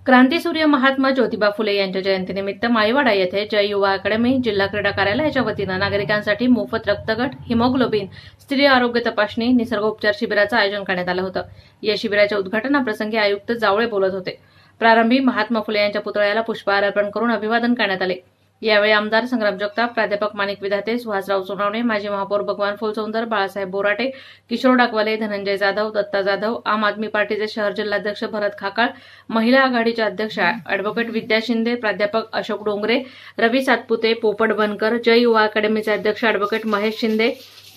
क्रांतीसूर्य महात्मा ज्योतिबा फुले यांच्या जयंतीनिमित्त माळीवाडा येथे जय युवा अकॅडमी जिल्हा क्रीडा कार्यालयाच्या वतीनं नागरिकांसाठी मोफत रक्तगट, हिमोग्लोबिन, स्त्री आरोग्य तपासणी, निसर्गोपचार शिबिराचं आयोजन करण्यात आलं होतं। या शिबिराच्या उद्घाटनाप्रसंगी आयुक्त जावळे बोलत होते। प्रारंभी महात्मा फुले यांच्या पुतळ्याला पुष्पहार अर्पण करून अभिवादन करण्यात आले। यावेळी आमदार संग्राम जगताप, प्राध्यापक माणिक विधाते, सुहासराव सोनवणे, माजी महापौर भगवान फुलसौंदर, बाळासाहेब बोराटे, किशोर डाकवाले, धनंजय जाधव, दत्ता जाधव, आम आदमी पार्टीचे शहर जिल्हाध्यक्ष भरत खाकाळ, महिला आघाडीच्या अध्यक्षा अॅडव्होकेट विद्या शिंदे, प्राध्यापक अशोक डोंगरे, रवी सातपुते, पोपट बनकर, जय युवा अकॅडमीचे अध्यक्ष अॅडव्होकेट महेश शिंदे,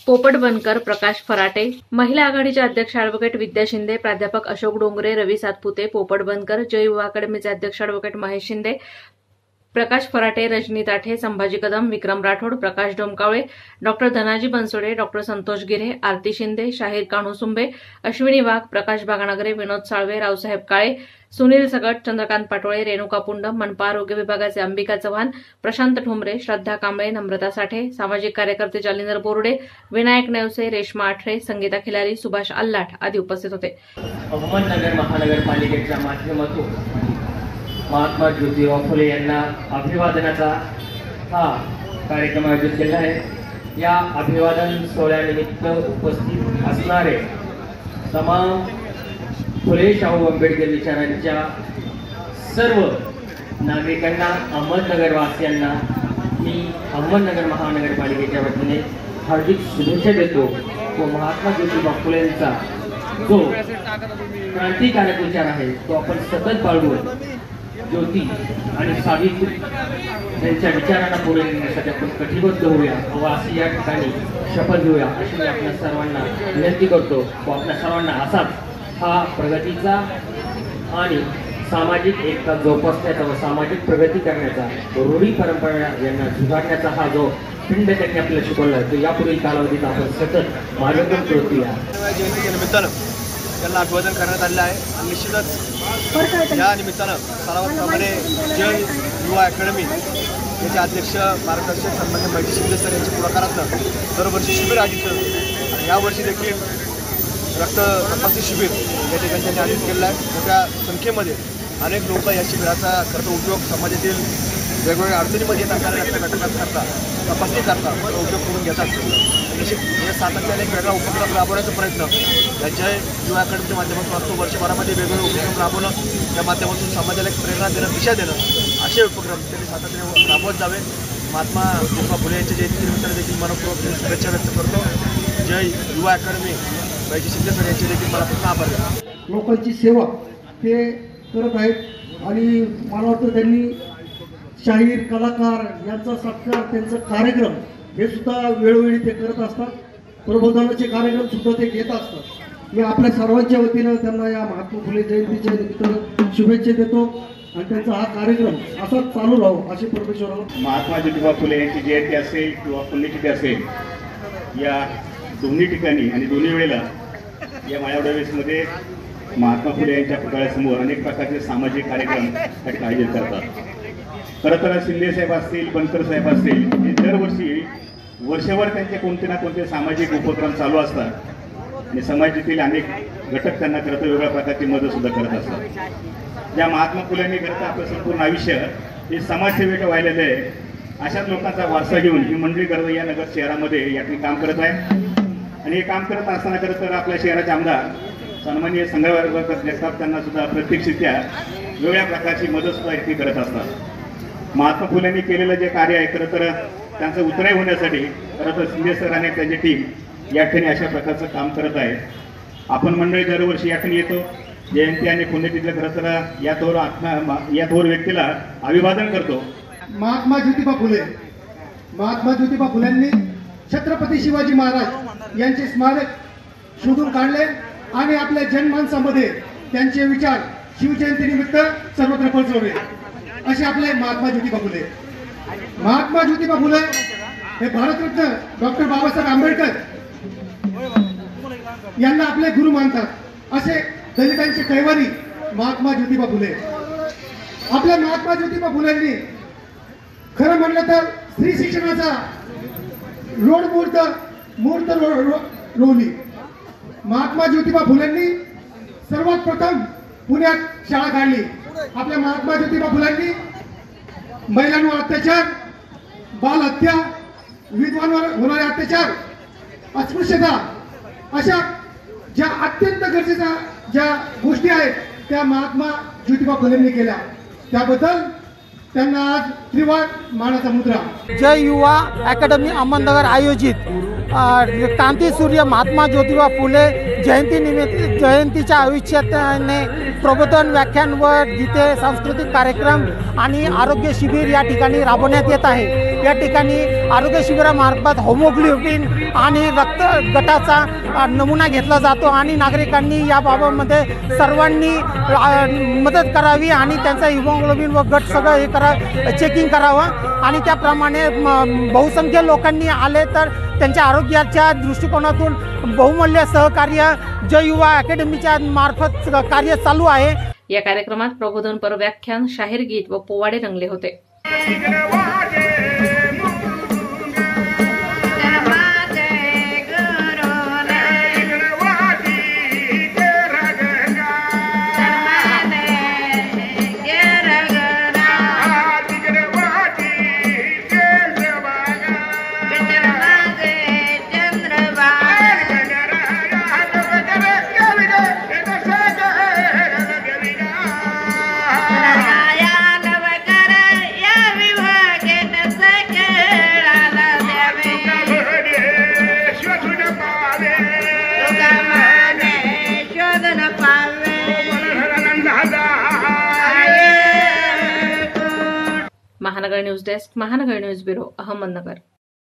पोपट बनकर, प्रकाश फराटे, महिला आघाडीच्या अध्यक्ष अॅडव्होकेट विद्या शिंदे, प्राध्यापक अशोक डोंगरे, रवी सातपुते, पोपट बनकर, जय युवा अकॅडमीचे अध्यक्ष अॅडव्होकेट महेश शिंदे, प्रकाश फराटे, रजनी ताठे, संभाजी कदम, विक्रम राठोड, प्रकाश डोमकावळे, डॉक्टर धनाजी बनसोडे, डॉक्टर संतोष गिरे, आरती शिंदे, शाहीर कान्होसुंबे, अश्विनी वाघ, प्रकाश बागनागरे, विनोद साळवे, रावसाहेब काळे, सुनील सगट, चंद्रकांत पाटोळे, रेणुका पुंड, मनपा आरोग्य विभागाचे अंबिका चव्हाण, प्रशांत ठोंबरे, श्रद्धा कांबळे, नम्रता साठे, सामाजिक कार्यकर्ते जालिंदर बोर्डे, विनायक नेवसे, रेश्मा आठरे, संगीता खिलारी, सुभाष अल्लाट आदी उपस्थित होते। अहमदनगर महानगरपालिकेच्या माध्यमातून महात्मा ज्योतिबा फुले यांना अभिवादनाचा हा कार्यक्रम आयोजित केला आहे। या अभिवादन सोहळ्यानिमित्त उपस्थित असणारे तमाम फुले शाहू आंबेडकर विचारांच्या सर्व नागरिकांना, अहमदनगर वासियांना मी अहमदनगर महानगरपालिकेच्या वतीने हार्दिक शुभेच्छा देतो व महात्मा ज्योतिबा फुलेंचा जो क्रांतिकारक विचार आहे तो आपण सतत बाळगून ज्योती आणि सावित्री यांच्या विचारांना पुढे नेण्यासाठी आपण कटिबद्ध होऊया व अशी या ठिकाणी शपथ घेऊया अशी मी आपल्या सर्वांना विनंती करतो व आपल्या सर्वांना असाच हा प्रगतीचा आणि सामाजिक एकता जोपासण्याचा व सामाजिक प्रगती करण्याचा रूढी परंपरा यांना सुधारण्याचा हा जो पिंड त्यांनी आपल्याला शिकवला आहे तो यापुढील कालावधीत आपण सतत मार्गक्रम करूया। जयंतीच्या निमित्तानं त्यांना अभिवादन करण्यात आलेलं आहे आणि निश्चितच या निमित्तानं सर्वांप्रमाणे जय युवा अकॅडमी याचे अध्यक्ष मार्गदर्शक सन्मान्य महेश शिंदे सर यांच्या पुढाकारातनं दरवर्षी शिबिर आयोजित करतो आणि यावर्षी देखील रक्त तपासणी शिबिर या ठिकाणी त्यांनी आयोजित केलेलं आहे। मोठ्या संख्येमध्ये अनेक लोक या शिबिराचा करता उपयोग समाजातील वेगवेगळ्या अडचणीमध्ये येत असणाऱ्या रक्त घटकांकरता तपासणी करता उपयोग करून घेतात। निश्चित हे सातत्याने एक वेगळा उपक्रम राबवण्याचा प्रयत्न या जय युवा अकॅडमीच्या माध्यमातून असतो। वर्षभरामध्ये वेगवेगळे उपक्रम राबवणं, त्या माध्यमातून समाजाला एक प्रेरणा देणं, दिशा देणं असे उपक्रम त्यांनी सातत्याने राबवत जावे। महात्मा ज्योतिबा फुले यांच्या जयंतीनिमित्ताने देखील मनपूर्वक शुभेच्छा व्यक्त करतो। जय युवा अकॅडमी महेश शिंदे सर यांचे देखील मला पुन्हा आभार आहे। लोकांची सेवा ते करत आहेत आणि मला वाटतं त्यांनी शाहीर कलाकार यांचा सत्कार, त्यांचा कार्यक्रम हे सुद्धा वेळोवेळी ते करत असतात। प्रबोधनाचे कार्यक्रम सुद्धा ते घेत असतात। मी आपल्या सर्वांच्या वतीनं त्यांना या महात्मा फुले जयंतीच्या निमित्तानं शुभेच्छा देतो आणि त्यांचा हा कार्यक्रम असाच चालू राहो अशी परमेश्वराला। महात्मा ज्योतिबा फुले यांची जयंती असेल किंवा पुण्यतिथी असेल या दोन्ही ठिकाणी आणि दोन्ही वेळेला या माळीवाडा वेसमध्ये महात्मा फुले यांच्या पुतळ्यासमोर अनेक प्रकारचे सामाजिक कार्यक्रम आयोजित करतात। खरं तर शिंदे साहेब असतील, बनकर साहेब असतील, हे दरवर्षी वर्षभर त्यांचे कोणते ना कोणते सामाजिक उपक्रम चालू असतात आणि समाजातील अनेक घटक त्यांना खरं तर वेगळ्या प्रकारची मदतसुद्धा करत असतात। ज्या महात्मा फुलेंनी खरं तर आपलं संपूर्ण आयुष्य हे समाजसेवेचं वाहिलेलं आहे, अशाच लोकांचा वारसा घेऊन ही मंडळी खरं या नगर शहरामध्ये यातून काम करत आहे आणि हे काम करत असताना खरं तर आपल्या शहराचे आमदार सन्माननीय संग्राम जगताप त्यांना सुद्धा प्रत्यक्षरित्या वेगळ्या प्रकारची मदतसुद्धा इतकी करत असतात। महात्मा फुलेंनी केलेलं जे कार्य आहे खरं तर त्यांचं उतराई होण्यासाठी खरं तर शिंदे सर आणि त्यांची टीम या ठिकाणी अशा प्रकारचं काम करत आहे। आपण मंडळी दरवर्षी या ठिकाणी येतो, जयंती आणि पुण्यतिथीला खरं तर या थोर व्यक्तीला अभिवादन करतो। महात्मा ज्योतिबा फुलेंनी छत्रपती शिवाजी महाराज यांचे स्मारक शोधून काढले आणि आपल्या जनमानसामध्ये त्यांचे विचार शिवजयंतीनिमित्त सर्वत्र पोहोचवले असे आपले महात्मा ज्योतिबा फुले। महात्मा ज्योतिबा फुले हे भारतरत्न डॉक्टर बाबासाहेब आंबेडकर यांना आपले गुरु मानतात असे दलितांचे कैवारी महात्मा ज्योतिबा फुले। आपल्या महात्मा ज्योतिबा फुलेंनी खरं म्हणलं तर स्त्री शिक्षणाचा मूर्त रोवली। महात्मा ज्योतिबा फुलेंनी सर्वात प्रथम पुण्यात शाळा काढली आपल्या महात्मा ज्योतिबा फुलांनी महिलांवर अत्याचार, बाल हत्या, विधवांवर होणारे अत्याचार, अस्पृश्यता अशा ज्या अत्यंत गरजेच्या ज्या गोष्टी आहेत त्या महात्मा ज्योतिबा फुलेंनी केल्या. त्याबद्दल त्यांना आज त्रिवार मानाचा मुद्रा. जय युवा अकॅडमी अहमदनगर आयोजित क्रांतीसूर्य महात्मा ज्योतिबा फुले जयंतीच्या आयुष्याने प्रबोधन व्याख्यान व गीते, सांस्कृतिक कार्यक्रम आणि आरोग्य शिबिर या ठिकाणी राबवण्यात येत आहे. या ठिकाणी आरोग्य शिबिरामार्फत होमोग्लोबिन आणि रक्त गटाचा नमुना घेतला जातो आणि नागरिकांनी याबाबतमध्ये सर्वांनी मदत करावी आणि त्यांचा हिमोग्लोबिन व गट सगळं हे चेकिंग करावं आणि त्याप्रमाणे बहुसंख्य लोकांनी आले तर त्यांच्या आरोग्याच्या दृष्टिकोनातून बहुमूल्य सहकार्य जय युवा अकॅडमीच्या मार्फत कार्य चालू आहे. या कार्यक्रमात प्रबोधनपर व्याख्यान, शाहीर गीत व पोवाडे रंगले होते. महानगर न्यूज डेस्क, महानगर न्यूज ब्युरो, अहमदनगर.